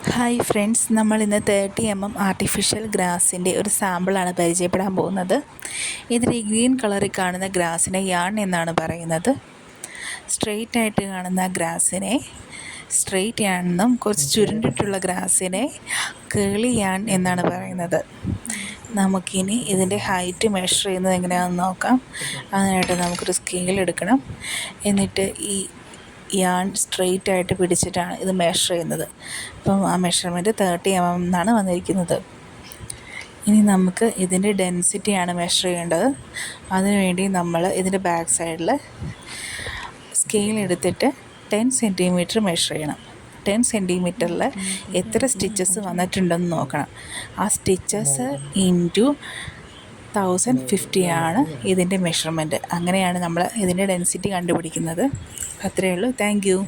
Hi friends, നമ്മൾ ഇന്ന് 30 artificial ഗ്രാസിൻ്റെ ഒരു സാമ്പിളാണ് പരിചയപ്പെടാൻ പോകുന്നത്. ഇതിൽ ഈ ഗ്രീൻ കളറിൽ കാണുന്ന ഗ്രാസിനെ യാൺ എന്നാണ് പറയുന്നത്. സ്ട്രെയിറ്റ് ആയിട്ട് കാണുന്ന ഗ്രാസിനെ സ്ട്രെയിറ്റ് യാൺ എന്നും കുറച്ച് ചുരുണ്ടിട്ടുള്ള ഗ്രാസിനെ കേളി യാൺ എന്നാണ് പറയുന്നത്. നമുക്കിനി ഇതിൻ്റെ ഹൈറ്റ് മെഷർ ചെയ്യുന്നത് എങ്ങനെയാണെന്ന് നോക്കാം. അതിനായിട്ട് നമുക്കൊരു സ്കെയിൽ എടുക്കണം. എന്നിട്ട് ഈ യാൺ സ്ട്രെയിറ്റ് ആയിട്ട് പിടിച്ചിട്ടാണ് ഇത് മെഷർ ചെയ്യുന്നത്. അപ്പം ആ മെഷർമെൻറ്റ് 30 എന്നാണ് വന്നിരിക്കുന്നത്. ഇനി നമുക്ക് ഇതിൻ്റെ ഡെൻസിറ്റിയാണ് മെഷർ ചെയ്യേണ്ടത്. അതിനുവേണ്ടി നമ്മൾ ഇതിൻ്റെ ബാക്ക് സൈഡിൽ സ്കെയിൽ എടുത്തിട്ട് 10 സെൻറ്റിമീറ്റർ മെഷർ ചെയ്യണം. 10 സെൻറ്റിമീറ്ററിൽ എത്ര സ്റ്റിച്ചസ് വന്നിട്ടുണ്ടെന്ന് നോക്കണം. ആ സ്റ്റിച്ചസ് ഇൻറ്റു 1050 ആണ് ഇതിൻ്റെ മെഷർമെൻറ്റ്. അങ്ങനെയാണ് നമ്മൾ ഇതിൻ്റെ ഡെൻസിറ്റി കണ്ടുപിടിക്കുന്നത്. അത്രയേ ഉള്ളൂ. Thank you.